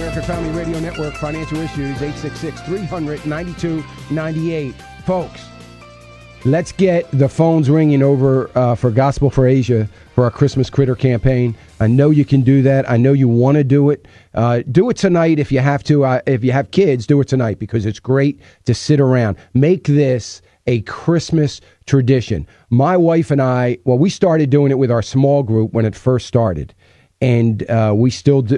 American Family Radio Network, Financial Issues, 866-300-9298. Folks, let's get the phones ringing over for Gospel for Asia for our Christmas Critter campaign. I know you can do that. I know you want to do it. Do it tonight if you have to. If you have kids, do it tonight because it's great to sit around. Make this a Christmas tradition. My wife and I, well, we started doing it with our small group when it first started. And we still do,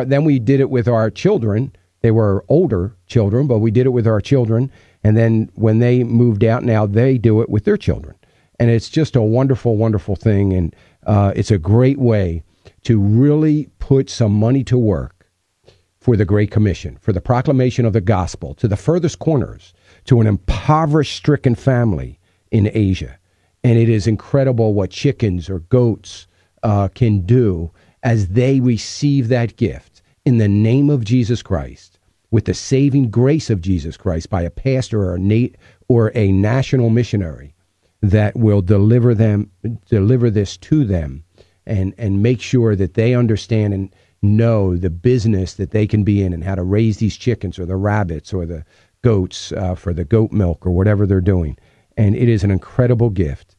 then we did it with our children. They were older children, but we did it with our children. And then when they moved out, now they do it with their children. And it's just a wonderful, wonderful thing. And it's a great way to really put some money to work for the Great Commission, for the proclamation of the gospel to the furthest corners, to an impoverished, stricken family in Asia. And it is incredible what chickens or goats can do as they receive that gift in the name of Jesus Christ, with the saving grace of Jesus Christ by a pastor or a national missionary that will deliver this to them and make sure that they understand and know the business that they can be in and how to raise these chickens or the rabbits or the goats for the goat milk or whatever they're doing. And it is an incredible gift,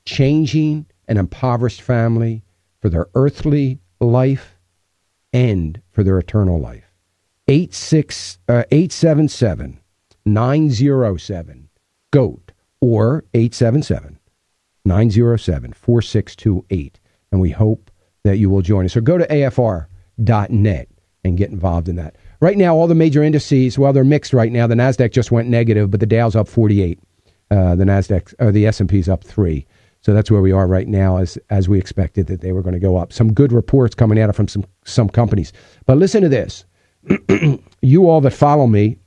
changing an impoverished family for their earthly life and for their eternal life. 877-907-GOAT or 877-907-4628. And we hope that you will join us. So go to afr.net and get involved in that. Right now, all the major indices, well, they're mixed right now. The NASDAQ just went negative, but the Dow's up 48. The S&P's up 3. So that's where we are right now, as we expected that they were going to go up. Some good reports coming out from some companies. But listen to this. You all that follow me,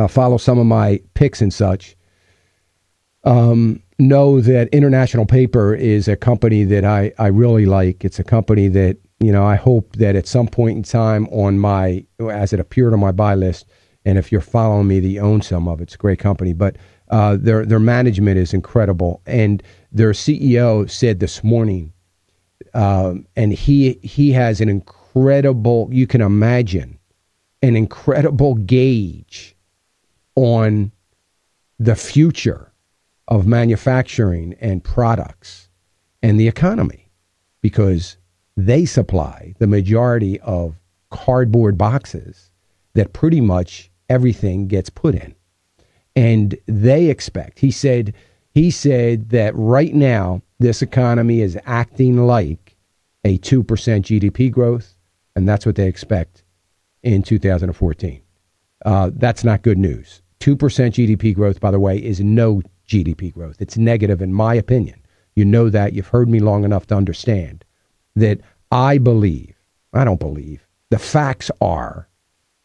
follow some of my picks and such, know that International Paper is a company that I really like. It's a company that, I hope that at some point in time as it appeared on my buy list, and if you're following me, that you own some of it. It's a great company. But their management is incredible. And their CEO said this morning, and he has an incredible, you can imagine, an incredible gauge on the future of manufacturing and products and the economy, because they supply the majority of cardboard boxes that pretty much everything gets put in. And they expect, he said that right now, this economy is acting like a 2% GDP growth, and that's what they expect in 2014. That's not good news. 2% GDP growth, by the way, is no GDP growth. It's negative, in my opinion. You know that. You've heard me long enough to understand that I don't believe, the facts are,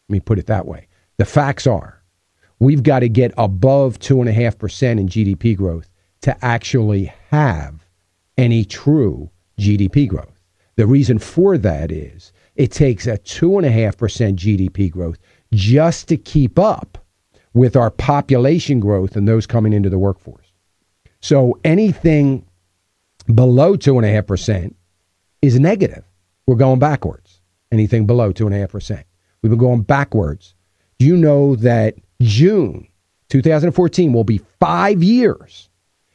let me put it that way, the facts are, we've got to get above 2.5% in GDP growth to actually have any true GDP growth. The reason for that is it takes a 2.5% GDP growth just to keep up with our population growth and those coming into the workforce. So anything below 2.5% is negative. We're going backwards. Anything below 2.5%. We've been going backwards. Do you know that June 2014 will be 5 years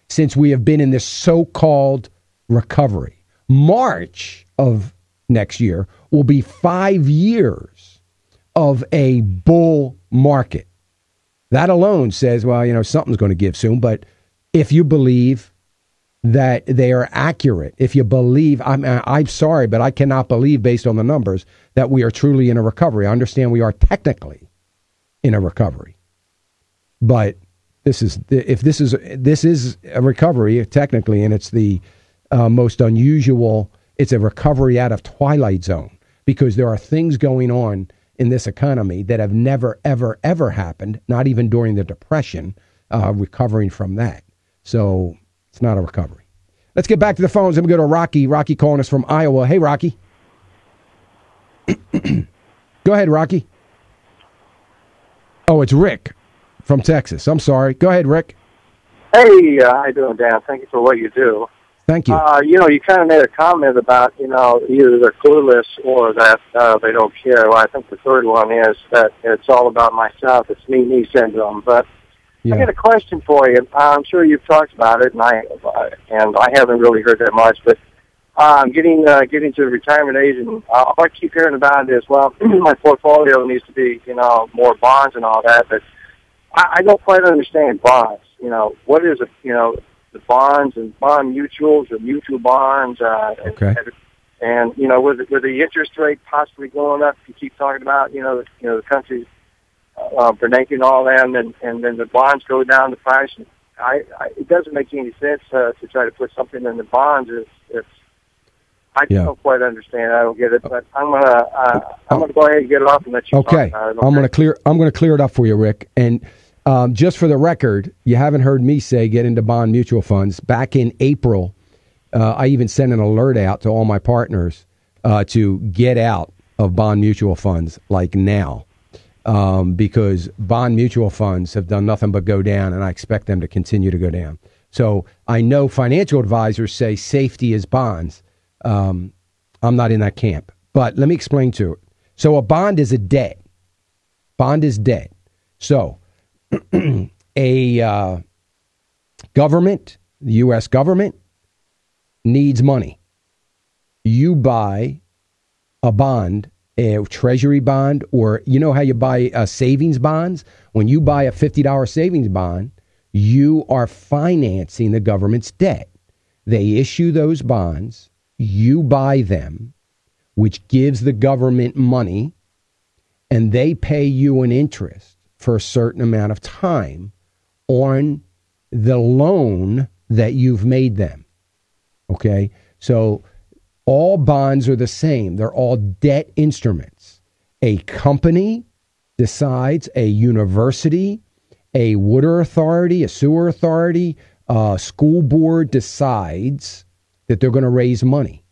since we have been in this so-called recovery? March of next year will be 5 years of a bull market. That alone says, well, something's going to give soon. But if you believe that they are accurate, if you believe, I'm sorry, but I cannot believe based on the numbers that we are truly in a recovery. I understand we are technically in a recovery. But this is a recovery technically, and it's the most unusual. It's a recovery out of Twilight Zone, because there are things going on in this economy that have never, ever, ever happened, not even during the Depression, recovering from that. So it's not a recovery. Let's get back to the phones. Let me go to Rocky. Rocky calling us from Iowa. Hey, Rocky. Go ahead, Rocky. Oh, it's Rick from Texas. I'm sorry. Go ahead, Rick. Hey, how you doing, Dan? Thank you for what you do. Thank you. You kind of made a comment about, either they're clueless or that they don't care. Well, I think the third one is that it's all about myself. It's me syndrome. But I got a question for you. I'm sure you've talked about it, and I haven't really heard that much. But getting to the retirement age, and I keep hearing about it as well. My portfolio needs to be, more bonds and all that. But I don't quite understand bonds. What is it? The bonds and bond mutuals or mutual bonds. Okay. And with the interest rate possibly going up, you keep talking about, the country's Bernanke all them, and then the bonds go down the price. And it doesn't make any sense to try to put something in the bonds. I just don't quite understand. I don't get it, but I'm gonna go ahead and get it off and let you talk about it. Okay. I'm gonna clear it up for you, Rick. And just for the record, you haven't heard me say get into bond mutual funds. Back in April, I even sent an alert out to all my partners to get out of bond mutual funds like now, because bond mutual funds have done nothing but go down, and I expect them to continue to go down. So I know financial advisors say safety is bonds. I'm not in that camp, but let me explain to it. So a bond is a debt. Bond is debt. So a government, the U.S. government, needs money. You buy a bond, a treasury bond, or you know how you buy savings bonds? When you buy a $50 savings bond, you are financing the government's debt. They issue those bonds, you buy them, which gives the government money, and they pay you an interest for a certain amount of time on the loan that you've made them. Okay? So all bonds are the same. They're all debt instruments. A company decides, a university, a water authority, a sewer authority, a school board decides that they're going to raise money.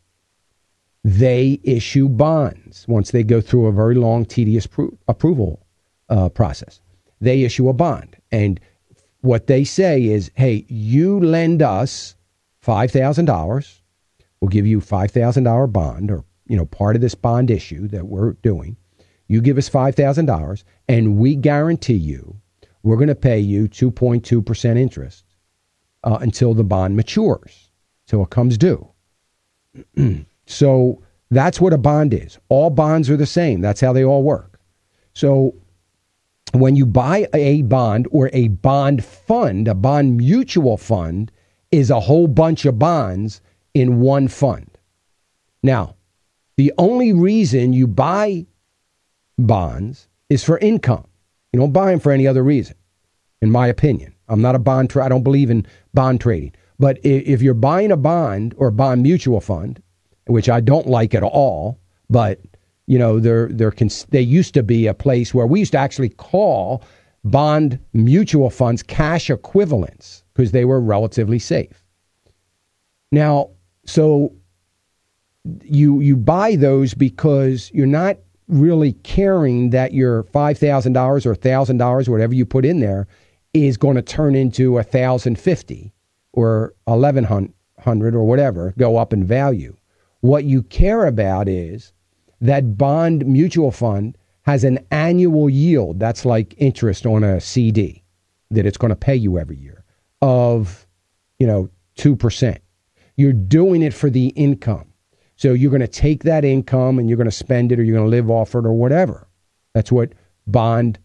They issue bonds once they go through a very long, tedious approval process. They issue a bond. And what they say is, hey, you lend us $5,000. We'll give you $5,000 bond, or, part of this bond issue that we're doing. You give us $5,000 and we guarantee you we're going to pay you 2.2% interest until the bond matures, till it comes due. So that's what a bond is. All bonds are the same. That's how they all work. So when you buy a bond or a bond fund, a bond mutual fund is a whole bunch of bonds in one fund. Now, the only reason you buy bonds is for income. You don't buy them for any other reason, in my opinion. I'm not a bond trader. I don't believe in bond trading. But if you're buying a bond or a bond mutual fund, which I don't like at all, but they used to be a place where we used to actually call bond mutual funds cash equivalents because they were relatively safe. Now, so you buy those because you're not really caring that your $5,000 or $1,000, whatever you put in there, is going to turn into $1,050 or $1,100 or whatever, go up in value. What you care about is that bond mutual fund has an annual yield, that's like interest on a CD, that it's going to pay you every year, of 2%. You're doing it for the income. So you're going to take that income and you're going to spend it, or you're going to live off it, or whatever. That's what bond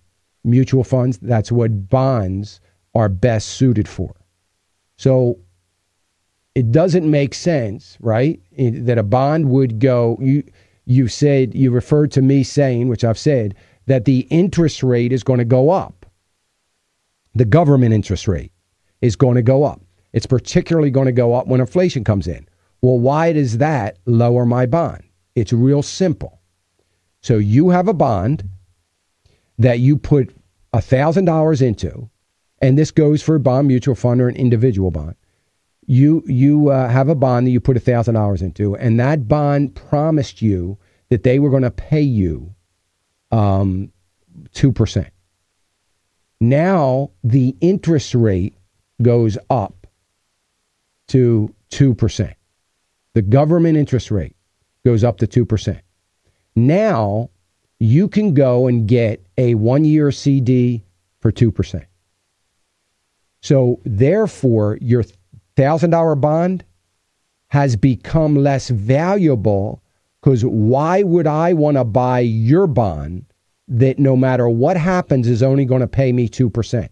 mutual funds, that's what bonds are best suited for. So it doesn't make sense, right, that a bond would go, you referred to me saying, which I've said, that the interest rate is going to go up. The government interest rate is going to go up. It's particularly going to go up when inflation comes in. Well, why does that lower my bond? It's real simple. So you have a bond that you put $1,000 into, and this goes for a bond mutual fund or an individual bond. You have a bond that you put $1,000 into, and that bond promised you that they were going to pay you 2%. Now the interest rate goes up to 2%. The government interest rate goes up to 2%. Now you can go and get a 1-year CD for 2%. So therefore, your $1,000 bond has become less valuable, because why would I want to buy your bond that no matter what happens is only going to pay me 2%?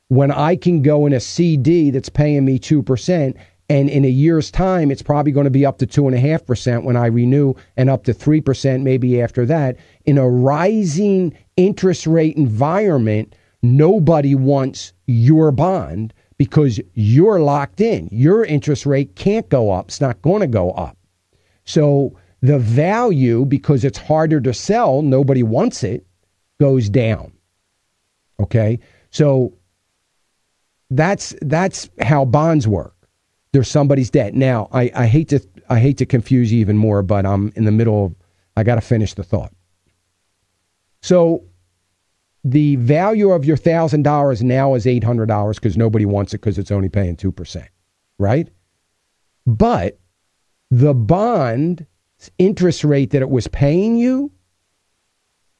When I can go in a CD that's paying me 2%, and in a year's time, it's probably going to be up to 2.5% when I renew, and up to 3% maybe after that. In a rising interest rate environment, nobody wants your bond because you're locked in. Your interest rate can't go up. It's not going to go up. So the value, because it's harder to sell, nobody wants it, goes down. Okay? So that's how bonds work. They're somebody's debt. Now, I hate to confuse you even more, but I'm in the middle of, I got to finish the thought. So the value of your $1,000 now is $800 because nobody wants it because it's only paying 2%, right? But the bond interest rate that it was paying you,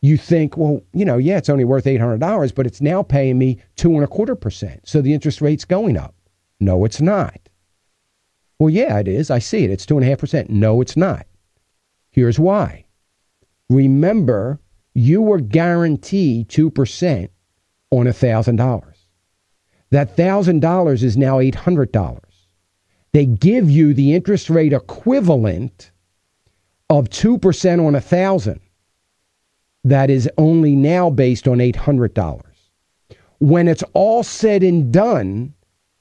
you think, well, yeah, it's only worth $800, but it's now paying me 2.25%. So the interest rate's going up. No, it's not. Well, yeah, it is. I see it. It's 2.5%. No, it's not. Here's why. Remember, you were guaranteed 2% on $1,000. That $1,000 is now $800. They give you the interest rate equivalent of 2% on $1,000. That is only now based on $800. When it's all said and done,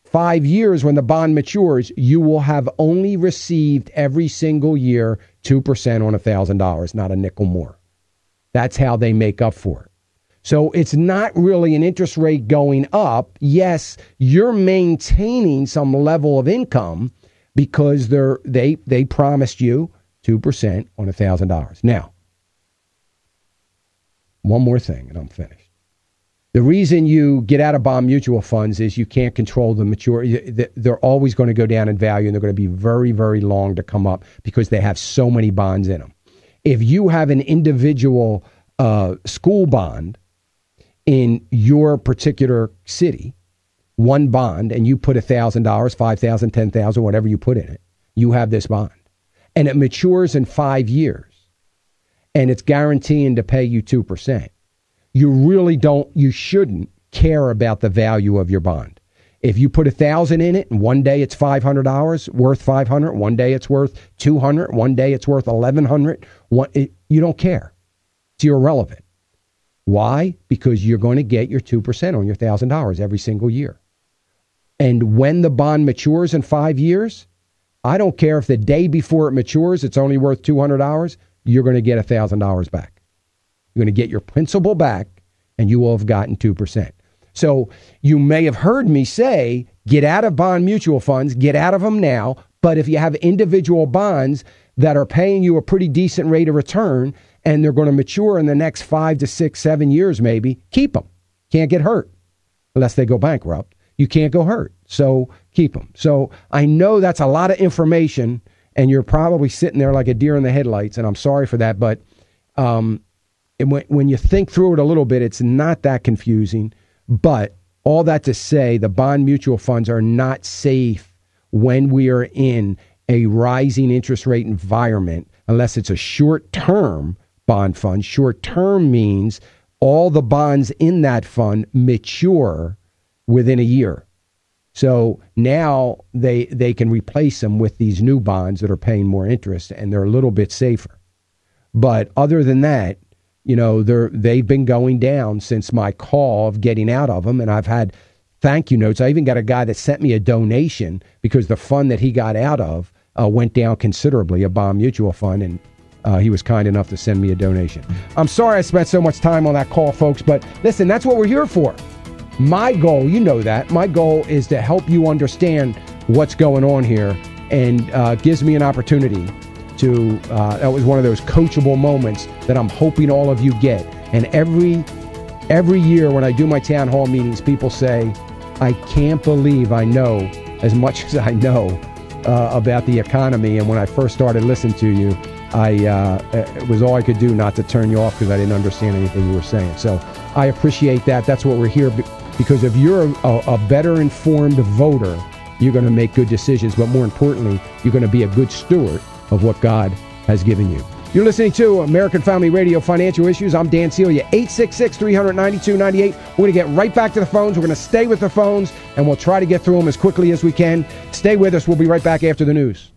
5 years when the bond matures, you will have only received every single year 2% on $1,000, not a nickel more. That's how they make up for it. So it's not really an interest rate going up. Yes, you're maintaining some level of income because they promised you 2% on $1,000. Now, one more thing and I'm finished. The reason you get out of bond mutual funds is you can't control the maturity. They're always going to go down in value, and they're going to be very, very long to come up because they have so many bonds in them. If you have an individual school bond in your particular city, one bond, and you put $1,000, $5,000, $10,000, whatever you put in it, you have this bond. And it matures in 5 years, and it's guaranteeing to pay you 2%. You shouldn't care about the value of your bond. If you put $1,000 in it and one day it's $500, worth $500, one day it's worth $200, one day it's worth $1,100, you don't care. It's irrelevant. Why? Because you're going to get your 2% on your $1,000 every single year. And when the bond matures in 5 years, I don't care if the day before it matures it's only worth $200, you're going to get $1,000 back. You're going to get your principal back, and you will have gotten 2%. So you may have heard me say, get out of bond mutual funds, get out of them now. But if you have individual bonds that are paying you a pretty decent rate of return, and they're going to mature in the next 5 to 6, 7 years maybe, keep them. Can't get hurt unless they go bankrupt. You can't go hurt. So keep them. So I know that's a lot of information, and you're probably sitting there like a deer in the headlights, and I'm sorry for that, but and when you think through it a little bit, it's not that confusing. But all that to say, the bond mutual funds are not safe when we are in a rising interest rate environment, unless it's a short-term bond fund. Short-term means all the bonds in that fund mature within a year. So now they can replace them with these new bonds that are paying more interest, and they're a little bit safer. But other than that, they've been going down since my call of getting out of them. And I've had thank you notes. I even got a guy that sent me a donation because the fund that he got out of went down considerably, a bond mutual fund. And he was kind enough to send me a donation. I'm sorry I spent so much time on that call, folks. But listen, that's what we're here for. My goal, my goal is to help you understand what's going on here, and gives me an opportunity to, that was one of those coachable moments that I'm hoping all of you get. And every year when I do my town hall meetings, people say, I can't believe I know as much as I know about the economy. And when I first started listening to you, it was all I could do not to turn you off because I didn't understand anything you were saying. So I appreciate that. That's what we're here because if you're a better informed voter, you're going to make good decisions. But more importantly, you're going to be a good steward of what God has given you. You're listening to American Family Radio Financial Issues. I'm Dan Celia, 866-300-9298. We're going to get right back to the phones. We're going to stay with the phones, and we'll try to get through them as quickly as we can. Stay with us. We'll be right back after the news.